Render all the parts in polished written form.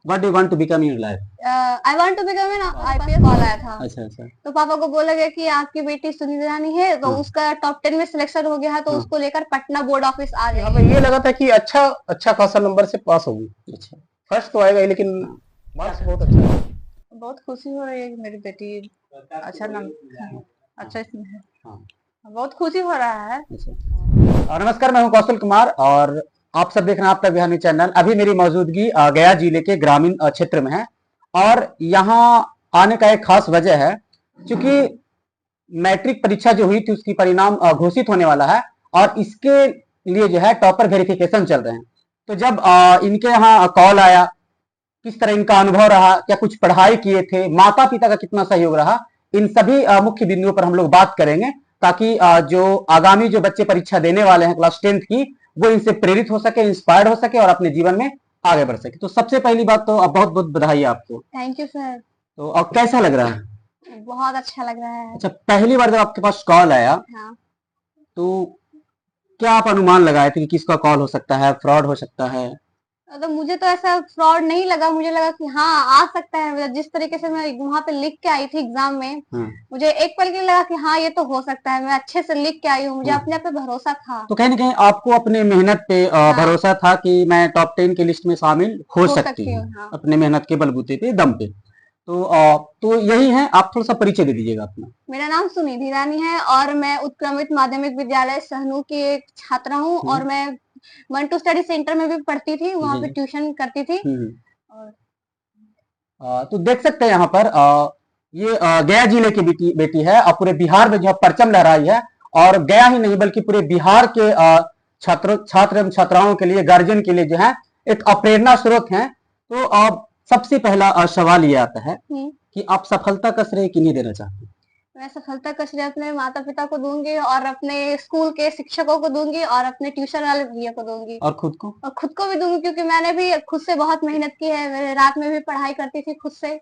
What do you want to become in your life? I want to become an IPS. Call आया था। अच्छा अच्छा। तो पापा को बोला गया कि आपकी बेटी सुनिधि रानी है, तो हाँ उसका टॉप 10 में सिलेक्शन हो गया है, तो हाँ। उसको लेकर पटना बोर्ड ऑफिस आ हमें जाइए। ये लगा था कि अच्छा अच्छा खासा नंबर से पास होगी, अच्छा। फर्स्ट तो आएगा ही, लेकिन हाँ मार्क्स बहुत अच्छा है। बहुत खुशी हो रही है कि मेरी बेटी अच्छा नंबर अच्छा इसमें है। हाँ। बहुत खुशी हो रहा है। अच्छा। और नमस्कार, मैं हूं कौशल कुमार और आप सब देख रहे हैं आप तक बिहार न्यूज चैनल। अभी मेरी मौजूदगी गया जिले के ग्रामीण क्षेत्र में है और यहाँ आने का एक खास वजह है, क्योंकि मैट्रिक परीक्षा जो हुई थी उसकी परिणाम घोषित होने वाला है और इसके लिए जो है टॉपर वेरिफिकेशन चल रहे हैं। तो जब इनके यहाँ कॉल आया, किस तरह इनका अनुभव रहा, क्या कुछ पढ़ाई किए थे, माता पिता का कितना सहयोग रहा, इन सभी मुख्य बिंदुओं पर हम लोग बात करेंगे, ताकि जो आगामी जो बच्चे परीक्षा देने वाले हैं क्लास 10th की, वो इनसे प्रेरित हो सके, इंस्पायर्ड हो सके और अपने जीवन में आगे बढ़ सके। तो सबसे पहली बात तो बहुत बहुत बधाई आपको। Thank you sir. तो अब कैसा लग रहा है? बहुत अच्छा लग रहा है। अच्छा, पहली बार जब आपके पास कॉल आया हाँ। तो क्या आप अनुमान लगाए थे कि किसका कॉल हो सकता है, फ्रॉड हो सकता है? तो मुझे तो ऐसा फ्रॉड नहीं लगा, मुझे लगा कि हाँ आ सकता है। मतलब जिस तरीके से मैं वहां पे लिख के आई थी एग्जाम में, हाँ। मुझे एक पल के लिए लगा कि हाँ ये तो हो सकता है। मैं अच्छे से लिख के आई हूँ, मुझे हाँ। अपने आप पे भरोसा था। तो कहीं ना कहीं आपको अपने मेहनत पे हाँ। भरोसा था कि मैं टॉप 10 की लिस्ट में शामिल हो सकती सकती हूँ, हूँ। हाँ। अपने मेहनत के बलबूते पे, दम पे। तो यही है, आप थोड़ा सा परिचय दे दीजिएगा अपना। मेरा नाम सुनिधि रानी है और मैं उत्क्रमित माध्यमिक विद्यालय सहनू की एक छात्रा हूँ और मैं 1 to स्टडी सेंटर में भी पढ़ती थी, वहां जी पे जी। ट्यूशन करती थी। और तो देख सकते हैं यहाँ पर ये गया जिले की बेटी है और पूरे बिहार में जो है परचम लहराई है। और गया ही नहीं बल्कि पूरे बिहार के छात्र एवं छात्राओं के लिए, गार्जियन के लिए जो है एक प्रेरणा स्रोत है। तो सबसे पहला सवाल ये आता है कि आप सफलता का श्रेय किन्हें देना चाहते हैं? मैं सफलता का श्रेय अपने माता पिता को दूंगी और अपने स्कूल के शिक्षकों को दूंगी और अपने ट्यूशन वाले भैया को दूंगी और खुद को? और खुद को भी दूंगी, क्योंकि मैंने भी खुद से बहुत मेहनत की है। मैंने रात में भी पढ़ाई करती थी खुद से।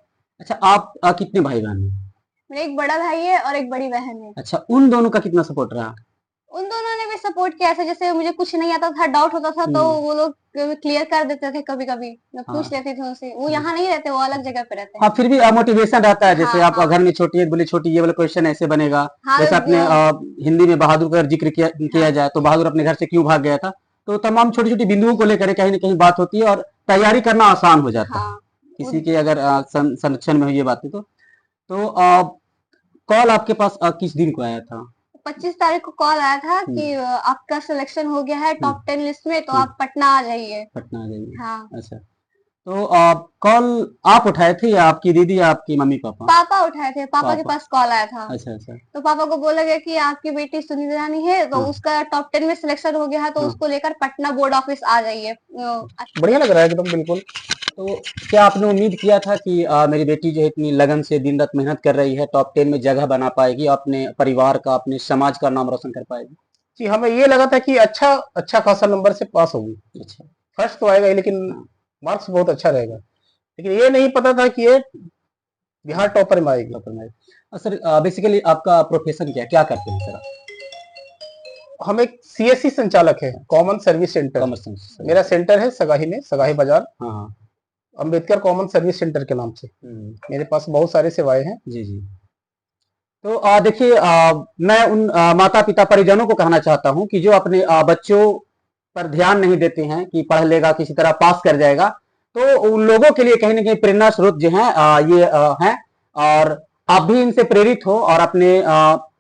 अच्छा, आप कितने भाई बहन हैं? मेरा एक बड़ा भाई है और एक बड़ी बहन है। अच्छा, उन दोनों का कितना सपोर्ट रहा? उन दोनों ने भी सपोर्ट किया। ऐसे जैसे मुझे कुछ नहीं आता था, डाउट होता था, तो वो लोग क्लियर कर देते थे। कभी कभी मैं पूछ लेती थी उनसे। वो यहाँ नहीं रहते, वो अलग जगह पे रहते हैं। हाँ, फिर भी मोटिवेशन रहता है, जैसे हाँ, आप हाँ। घर में छोटी एक बोले छोटी, ये वाला क्वेश्चन ऐसे बनेगा। हाँ, जैसे आपने हिंदी में बहादुर का जिक्र किया जाए तो बहादुर अपने घर से क्यों भाग गया था, तो तमाम छोटी छोटी बिंदुओं को लेकर कहीं ना कहीं बात होती है और तैयारी करना आसान हो जाता है। हाँ। किसी के अगर संरक्षण में हो ये बातें तो कॉल आपके पास किस दिन को आया था? 25 तारीख को कॉल आया था कि आपका सिलेक्शन हो गया है टॉप 10 लिस्ट में, तो आप पटना आ जाइए। पटना आ जाइए। हाँ। अच्छा, तो कॉल आप उठाए थे या आपकी दीदी या आपकी मम्मी पापा? पापा उठाए थे। पापा के पास कॉल आया था। अच्छा अच्छा। तो पापा को बोला गया कि आपकी बेटी सुनिधि रानी है, तो उसका टॉप 10 में सिलेक्शन हो गया है, तो उसको लेकर पटना बोर्ड ऑफिस आ जाइए। बढ़िया लग रहा है एकदम, बिल्कुल। तो क्या आपने उम्मीद किया था कि मेरी बेटी जो है इतनी लगन से दिन रात मेहनत कर रही है, टॉप 10 में जगह बना पाएगी, अपने परिवार का, अपने समाज का नाम रोशन कर पाएगी? जी, हमें ये लगा था कि अच्छा अच्छा खासा नंबर से पास होगी। अच्छा। फर्स्ट तो आएगा ही, लेकिन मार्क्स बहुत अच्छा रहेगा। लेकिन ये नहीं पता था कि ये बिहार टॉपर में आएगी। टॉपर में। सर, बेसिकली आपका प्रोफेशन क्या करते हैं सर? हम एक सीएससी संचालक है, कॉमन सर्विस सेंटर। मेरा सेंटर है सगाही में, सगाही बाजार। हाँ। अम्बेडकर कॉमन सर्विस सेंटर के नाम से मेरे पास बहुत सारी सेवाएं हैं। जी जी। तो देखिए, मैं उन माता पिता परिजनों को कहना चाहता हूं कि जो अपने बच्चों पर ध्यान नहीं देते हैं कि पढ़ लेगा किसी तरह पास कर जाएगा, तो उन लोगों के लिए कहीं ना कहीं प्रेरणा स्रोत जो है ये हैं। और आप भी इनसे प्रेरित हो और अपने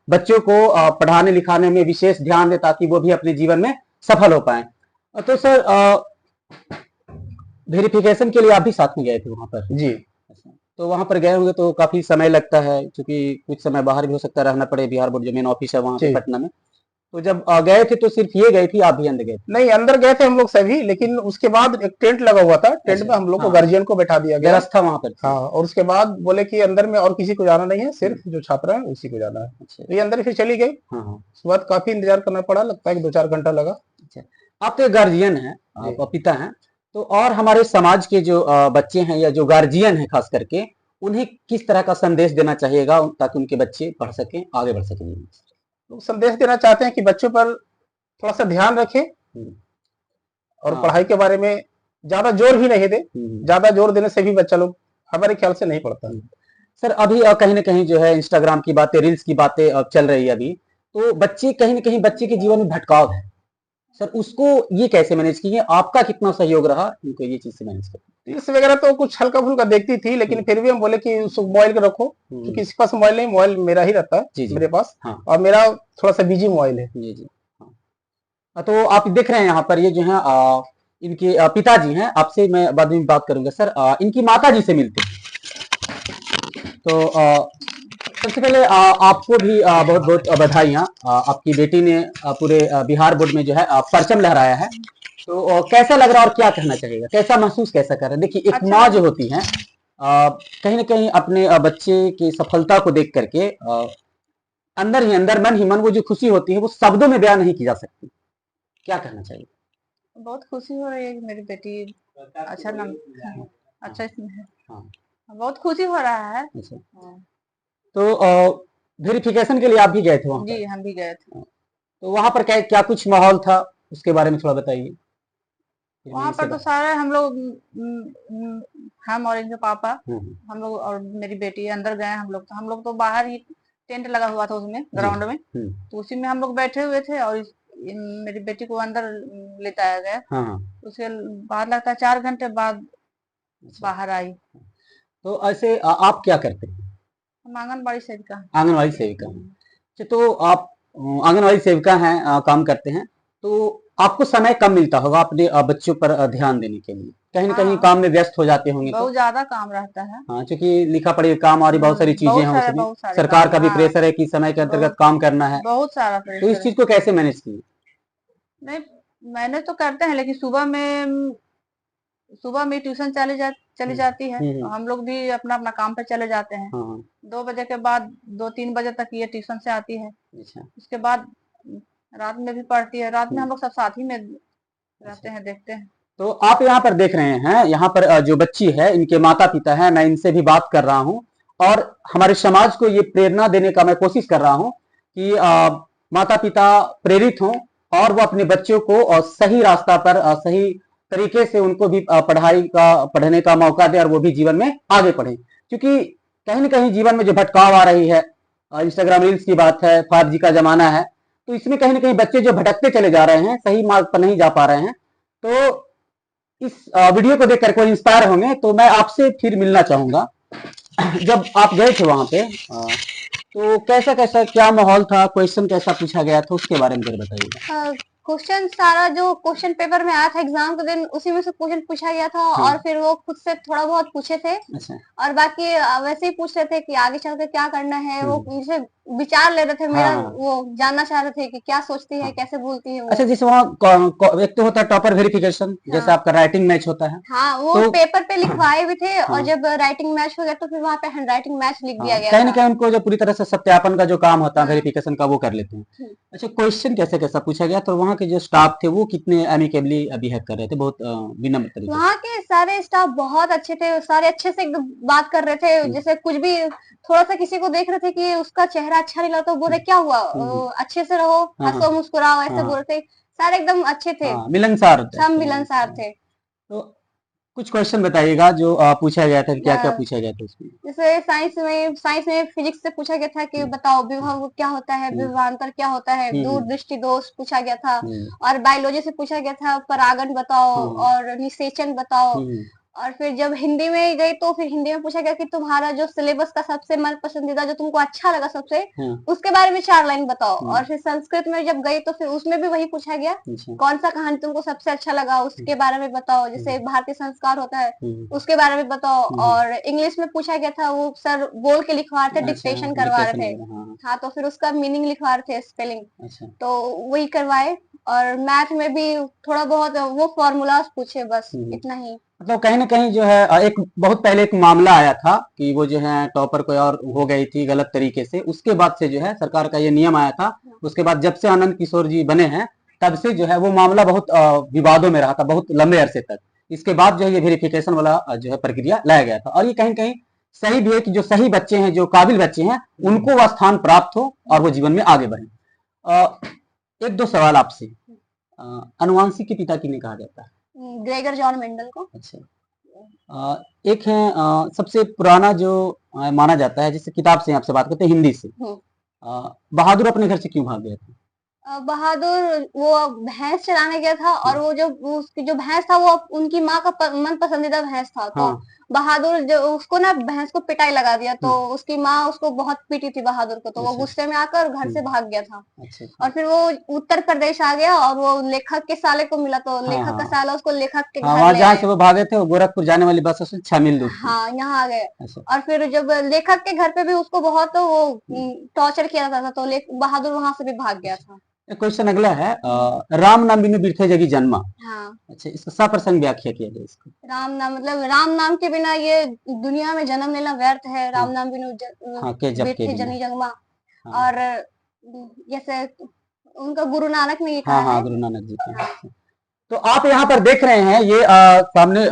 बच्चों को पढ़ाने लिखाने में विशेष ध्यान दें, ताकि वो भी अपने जीवन में सफल हो पाए। तो सर, वेरिफिकेशन के लिए आप भी साथ में गए थे वहां पर? जी। तो वहां पर गए होंगे तो काफी समय लगता है, क्योंकि कुछ समय बाहर भी हो सकता है रहना पड़े, बिहार बोर्ड जो मेन ऑफिस है वहां पे पटना में। तो जब गए थे तो सिर्फ ये गई थी, आप भी अंदर गए थे? नहीं, अंदर गए थे हम लोग सभी, लेकिन उसके बाद एक टेंट लगा हुआ था। टेंट में हम लोग को गार्जियन को बैठा दिया गया, व्यवस्था वहां पर। हाँ, और उसके बाद बोले कि अंदर में और किसी को जाना नहीं है, सिर्फ जो छात्रा है उसी को जाना है। तो ये अंदर फिर चली गई। उसके बाद काफी इंतजार करना पड़ा, लगता है कि 2-4 घंटा लगा। आप तो गार्जियन है, आप पिता हैं, तो और हमारे समाज के जो बच्चे हैं या जो गार्जियन है खास करके, उन्हें किस तरह का संदेश देना चाहिएगा ताकि उनके बच्चे पढ़ सकें, आगे बढ़ सकें? तो संदेश देना चाहते हैं कि बच्चों पर थोड़ा सा ध्यान रखें और पढ़ाई के बारे में ज्यादा जोर भी नहीं दे, ज्यादा जोर देने से भी बच्चा लोग हमारे ख्याल से नहीं पढ़ता। सर अभी कहीं ना कहीं जो है इंस्टाग्राम की बातें, रील्स की बातें चल रही है अभी, तो बच्चे कहीं ना कहीं बच्चे के जीवन में भटकाव है। सर उसको ये कैसे मैनेज किए, आपका कितना सहयोग रहा इनको ये चीज से मैनेज करने? रील्स वगैरह तो कुछ हल्का फुल्का देखती थी, लेकिन फिर भी हम बोले कि उसको मोबाइल के रखो, क्योंकि किसी के पास मोबाइल नहीं, मोबाइल मेरा ही रहता जी, है जी। मेरे पास। हाँ। और मेरा थोड़ा सा बिजी मोबाइल है। जी जी हाँ। तो आप देख रहे हैं यहाँ पर ये जो है इनके पिताजी हैं, आपसे मैं बाद में बात करूंगा। सर इनकी माता जी से मिलते हैं। तो सबसे पहले आपको भी बहुत बहुत बधाइयाँ। आपकी बेटी ने पूरे बिहार बोर्ड में जो है परचम लहराया है। तो कैसा लग रहा है और क्या कहना चाहिएगा, कैसा महसूस कैसा कर रहे हैं? देखिए एक अच्छा माँ जो होती है कहीं ना कहीं अपने बच्चे की सफलता को देख करके अंदर ही अंदर, मन ही मन वो जो खुशी होती है वो शब्दों में बयान नहीं की जा सकती। क्या कहना चाहिए? बहुत खुशी हो रही है कि मेरी बेटी अच्छा नाम अच्छा इसमें है। हाँ। बहुत खुशी हो रहा है। अच्छा। हाँ। तो वेरिफिकेशन के लिए आप भी गए थे वहां जी पर? हम भी गए थे। तो वहां पर क्या क्या कुछ माहौल था, उसके बारे में थोड़ा बताइए। फिर मैं वहाँ इससे पर तो सारे हम लोग हम और इनके पापा, हम्म, हम लोग और मेरी बेटी अंदर गए। हम लोग तो बाहर ही टेंट लगा हुआ था उसमें, जी। ग्राउंड में, तो उसी में हम लोग बैठे हुए थे। और मेरी बेटी को अंदर लेटाया गया। हाँ हाँ। उसके बाद लगता है 4 घंटे बाद अच्छा। बाहर आई। तो ऐसे आप क्या करते हैं? हम आंगनबाड़ी सेविका। आंगनवाड़ी सेविका हैं। अच्छा, तो आप आंगनवाड़ी सेविका हैं, काम करते हैं, तो आपको समय कम मिलता होगा अपने बच्चों पर ध्यान देने के लिए, कहीं ना कहीं हाँ काम में व्यस्त हो जाते होंगे। तो बहुत ज्यादा काम रहता है। हाँ, क्योंकि लिखा पढ़ी काम और भी बहुत सारी चीजें हैं उसमें, बहुत सारे सरकार काम का भी हाँ। प्रेशर है कि समय के अंतर्गत बहुत काम करना है। बहुत सारा तो इस प्रेशर है। चीज को कैसे मैनेज किए? नहीं मैंने तो करते हैं, लेकिन सुबह में ट्यूशन चली जाती है, और हम लोग भी अपना अपना काम पे चले जाते हैं। हाँ 2 बजे के बाद 2-3 बजे तक ये ट्यूशन से आती है। अच्छा। उसके बाद रात में भी पढ़ती है। रात में हम लोग सब साथ ही में रहते अच्छा। हैं, देखते हैं। तो आप यहाँ पर देख रहे हैं, यहाँ पर जो बच्ची है इनके माता पिता है, मैं इनसे भी बात कर रहा हूँ और हमारे समाज को ये प्रेरणा देने का मैं कोशिश कर रहा हूँ कि माता पिता प्रेरित हों और वो अपने बच्चों को सही रास्ता पर सही तरीके से उनको भी पढ़ने का मौका दे और वो भी जीवन में आगे बढ़े। क्योंकि कहीं ना कहीं जीवन में जो भटकाव आ रही है, इंस्टाग्राम रील्स की बात है, 5G का जमाना है, तो इसमें कहीं ना कहीं बच्चे जो भटकते चले जा रहे हैं, सही मार्ग पर नहीं जा पा रहे हैं। तो इस वीडियो को देखकर कोई इंस्पायर होंगे। तो मैं आपसे फिर मिलना चाहूंगा। जब आप गए थे वहां पे तो कैसा कैसा क्या माहौल था, क्वेश्चन कैसा पूछा गया था, उसके बारे में जरा बताइए। क्वेश्चन सारा जो क्वेश्चन पेपर में आया था एग्जाम के दिन, उसी में से क्वेश्चन पूछा गया था। हाँ। और फिर वो खुद से थोड़ा बहुत पूछे थे। अच्छा। और बाकी वैसे ही पूछ रहे थे कि आगे चल के क्या करना है। वो मुझसे विचार ले रहे थे मेरा, हाँ। वो जानना चाह रहे थे कि क्या सोचती है, हाँ। कैसे बोलती है वो। अच्छा, जैसे वहाँ एक तो होता है टॉपर वेरिफिकेशन, जैसे हाँ। आपका राइटिंग मैच होता है। हाँ वो तो पेपर पे लिखवाए भी थे। और हाँ। जब राइटिंग मैच हो गया तो फिर वहाँ पे हैंड राइटिंग मैच लिख दिया हाँ, गया कहीं ना था। कहीं उनको जो पूरी तरह से सत्यापन का जो काम होता है, हाँ। वेरिफिकेशन का, वो कर लेते हैं। हम्म। अच्छा, क्वेश्चन कैसे कैसा पूछा गया? तो वहाँ के जो स्टाफ थे वो कितने एमिकेबली बिहेव कर रहे थे, बहुत विनम्र तरीके से? वहाँ के सारे स्टाफ बहुत अच्छे थे। सारे अच्छे से एकदम बात कर रहे थे। जैसे कुछ भी थोड़ा सा किसी को देख रहे थे कि उसका चेहरा अच्छा नहीं लगा तो बोले क्या हुआ, अच्छे से रहो, हाँ हाँ हंसो मुस्कुराओ, ऐसे हाँ बोलते। सारे एकदम अच्छे थे, हाँ, मिलनसार होता है। सब मिलनसार थे। तो कुछ क्वेश्चन बताइएगा जो पूछा गया था, क्या क्या अ, पूछा गया था उसमें? जैसे साइंस में फिजिक्स से पूछा गया था कि बताओ विभव क्या होता है, विभवांतर क्या होता है, दूरदृष्टि दोष पूछा गया था। और बायोलॉजी से पूछा गया था परागण बताओ और निषेचन बताओ। और फिर जब हिंदी में गई तो फिर हिंदी में पूछा गया कि तुम्हारा जो सिलेबस का सबसे मन पसंदीदा, जो तुमको अच्छा लगा सबसे, उसके बारे में 4 लाइन बताओ। और फिर संस्कृत में जब गई तो फिर उसमें भी वही पूछा गया, कौन सा कहानी तुमको सबसे अच्छा लगा उसके बारे में बताओ। जैसे भारतीय संस्कार होता है उसके बारे में बताओ। और इंग्लिश में पूछा गया था, वो सर बोल के लिखवा रहे थे, डिक्टेशन करवा रहे थे। हाँ तो फिर उसका मीनिंग लिखवा रहे थे, स्पेलिंग, तो वही करवाए। और मैथ में भी थोड़ा बहुत वो फॉर्मूलाज पूछे, बस इतना ही। मतलब कहीं ना कहीं जो है एक बहुत पहले एक मामला आया था कि वो जो है टॉपर कोई और हो गई थी गलत तरीके से, उसके बाद से जो है सरकार का ये नियम आया था। उसके बाद जब से आनंद किशोर जी बने हैं तब से जो है वो मामला बहुत विवादों में रहा था, बहुत लंबे अरसे तक। इसके बाद जो है ये वेरिफिकेशन वाला जो है प्रक्रिया लाया गया था। और ये कहीं कहीं सही भी है कि जो सही बच्चे हैं, जो काबिल बच्चे हैं, उनको वह स्थान प्राप्त हो और वो जीवन में आगे बढ़े। एक दो सवाल आपसे। अनुवांशिक के पिता किन्हें कहा जाता है? ग्रेगर जॉन मेंडल को। अच्छा। एक है सबसे पुराना जो माना जाता है, जिस किताब से आपसे बात करते हैं, हिंदी से, बहादुर अपने घर से क्यों भाग गया था? बहादुर वो भैंस चराने गया था, और वो जो उसकी जो भैंस था वो उनकी माँ का मन पसंदीदा भैंस था। तो हाँ। बहादुर जो उसको ना भैंस को पिटाई लगा दिया, तो उसकी माँ उसको बहुत पीटी थी बहादुर को, तो वो अच्छा। गुस्से में आकर घर से भाग गया था। अच्छा। और फिर वो उत्तर प्रदेश आ गया, और वो लेखक के साले को मिला, तो हाँ, लेखक का हाँ। साला उसको लेखक के हाँ, घर वहाँ ले जहाँ आया। से वो भागे थे वो गोरखपुर जाने वाली बस से शामिल थी। हाँ, यहाँ आ गए। अच्छा। और फिर जब लेखक के घर पे भी उसको बहुत वो टॉर्चर किया जाता था, तो बहादुर वहां से भी भाग गया था। एक क्वेश्चन अगला है, राम नाम बिनु बिरथे जगी जन्मा। हाँ, अच्छा, इसका सप्रसंग व्याख्या किया जाए इसको। राम नाम मतलब राम नाम के बिना ये दुनिया में जन्म लेना व्यर्थ है। राम नाम बिनु हाँ, के जब के बिरथे बिना। जनी जगमा। हाँ। और जैसे उनका गुरु नानक ने लिखा हाँ, हाँ, है। गुरु नानक जी का। तो आप यहाँ पर देख रहे हैं, ये सामने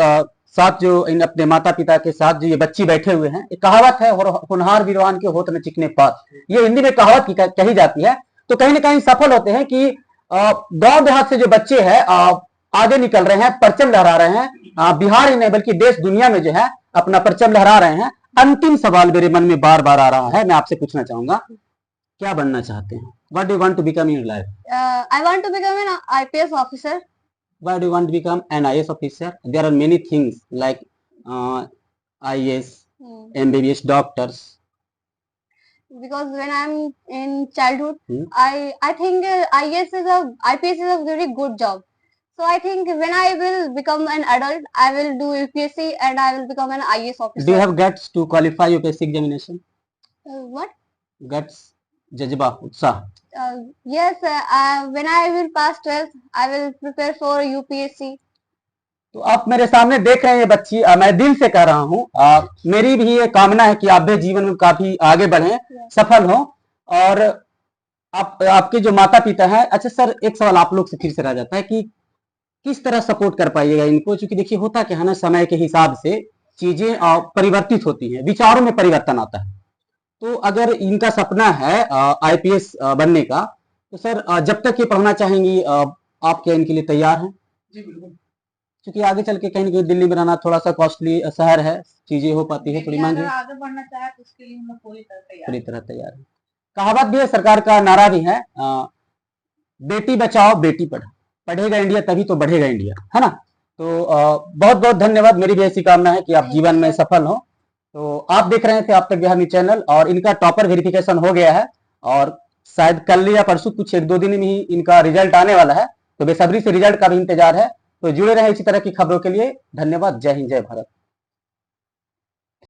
साथ जो इन अपने माता पिता के साथ जो ये बच्ची बैठे हुए हैं, एक कहावत है, होनहार वीरवान के होत न चिकने पात। ये हिंदी में कहावत कही जाती है। तो कहीं ना कहीं सफल होते हैं कि गांव देहात से जो बच्चे हैं आगे निकल रहे हैं, परचम लहरा रहे हैं, बिहार ही नहीं बल्कि देश दुनिया में जो है अपना परचम लहरा रहे हैं। अंतिम सवाल मेरे मन में बार बार आ रहा है, मैं आपसे पूछना चाहूंगा, क्या बनना चाहते हैं? What do you want to become in your life? I want to become an IPS officer. Why do you want to become an IAS officer? There are many things like IAS, MBBS, doctors. Because when I'm in childhood, Hmm. I think IPS is a very good job. So I think when I will become an adult, I will do UPSC and I will become an IAS officer. Do you have guts to qualify UPSC examination? What? Guts, जज्बा, उत्साह। Yes, when I will pass 12th, I will prepare for UPSC. तो आप मेरे सामने देख रहे हैं ये बच्ची, मैं दिल से कह रहा हूँ, मेरी भी ये कामना है कि आप भी जीवन में काफी आगे बढ़ें, सफल हों। और आपके जो माता पिता हैं, अच्छा सर एक सवाल आप लोग से फिर से रह जाता है कि किस तरह सपोर्ट कर पाइएगा इनको, क्योंकि देखिए होता क्या है ना, समय के हिसाब से चीजें परिवर्तित होती हैं, विचारों में परिवर्तन आता है। तो अगर इनका सपना है IPS बनने का, तो सर जब तक ये पढ़ना चाहेंगी आप क्या इनके लिए तैयार हैं? जी बिल्कुल। क्योंकि आगे चल के कहीं ना कहीं दिल्ली में रहना थोड़ा सा कॉस्टली शहर है, चीजें हो पाती है थोड़ी महंगी। आगे बढ़ना चाहे तो उसके लिए हम पूरी तरह तैयार है। कहावत भी है, सरकार का नारा भी है, बेटी बचाओ बेटी पढ़ाओ, पढ़ेगा इंडिया तभी तो बढ़ेगा इंडिया, है ना? तो बहुत बहुत धन्यवाद। मेरी भी ऐसी कामना है कि आप जीवन में सफल हो। तो आप देख रहे थे आप तक बिहार न्यूज चैनल, और इनका टॉपर वेरिफिकेशन हो गया है, और शायद कल या परसों कुछ 1-2 दिन में ही इनका रिजल्ट आने वाला है। तो बेसब्री से रिजल्ट का भी इंतजार है। तो जुड़े रहे इसी तरह की खबरों के लिए। धन्यवाद। जय हिंद, जय भारत।